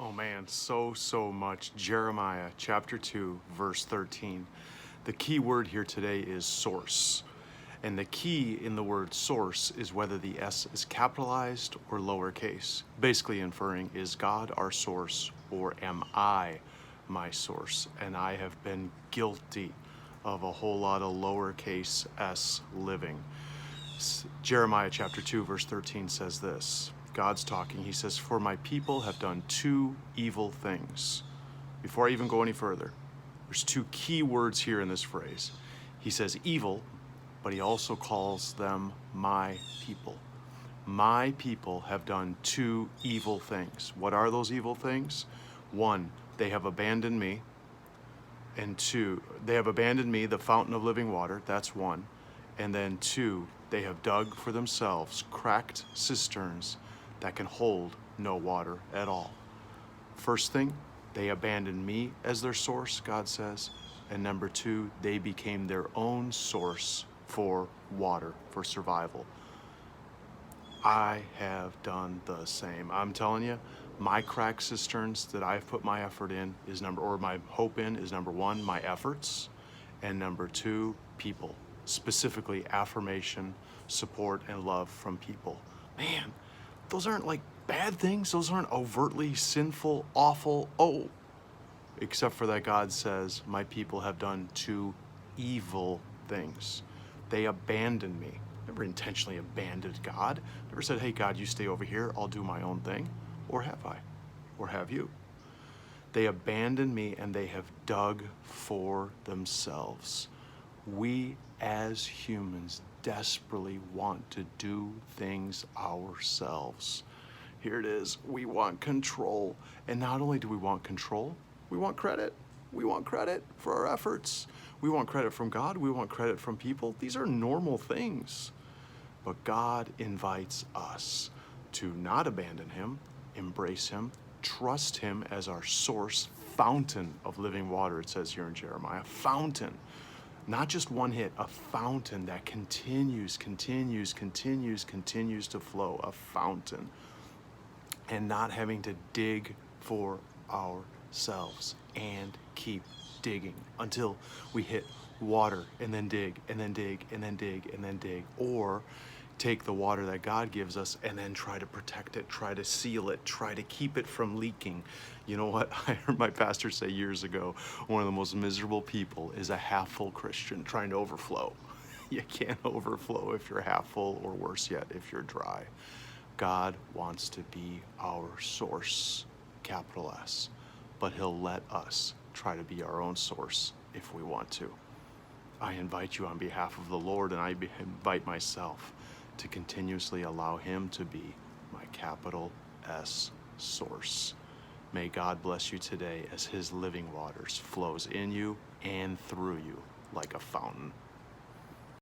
Oh man, so much. Jeremiah chapter 2, verse 13. The key word here today is source. And the key in the word source is whether the S is capitalized or lowercase. Basically inferring, is God our source or am I my source? And I have been guilty of a whole lot of lowercase s living. Jeremiah chapter 2, verse 13 says this. God's talking. He says, "For my people have done two evil things." Before I even go any further, there's two key words here in this phrase. He says evil, but he also calls them my people. My people have done two evil things. What are those evil things? One, they have abandoned me. And two, they have abandoned me, the fountain of living water. That's one. And then two, they have dug for themselves cracked cisterns that can hold no water at all. First thing, they abandoned me as their source, God says. And number two, they became their own source for water, for survival. I have done the same. I'm telling you, my cracked cisterns that I've put my effort in is my hope in is number one, my efforts, and number two, people. Specifically affirmation, support, and love from people. Man, those aren't like bad things. Those aren't overtly sinful, awful. Oh, except for that God says, my people have done two evil things. They abandoned me. Never intentionally abandoned God. Never said, hey, God, you stay over here. I'll do my own thing. Or have I? Or have you? They abandoned me and they have dug for themselves. We as humans desperately want to do things ourselves. Here it is. We want control. And not only do we want control, we want credit. We want credit for our efforts. We want credit from God. We want credit from people. These are normal things. But God invites us to not abandon him, embrace him, trust him as our source, fountain of living water, it says here in Jeremiah. Fountain. Not just one hit, a fountain that continues to flow, a fountain. And not having to dig for ourselves and keep digging until we hit water and then dig and then dig and then dig and then dig, or take the water that God gives us and then try to protect it, try to seal it, try to keep it from leaking. You know what? I heard my pastor say years ago, one of the most miserable people is a half-full Christian trying to overflow. You can't overflow if you're half full, or worse yet, if you're dry. God wants to be our source, capital S, but he'll let us try to be our own source if we want to. I invite you on behalf of the Lord, and I invite myself to continuously allow him to be my capital S source. May God bless you today as his living waters flows in you and through you like a fountain.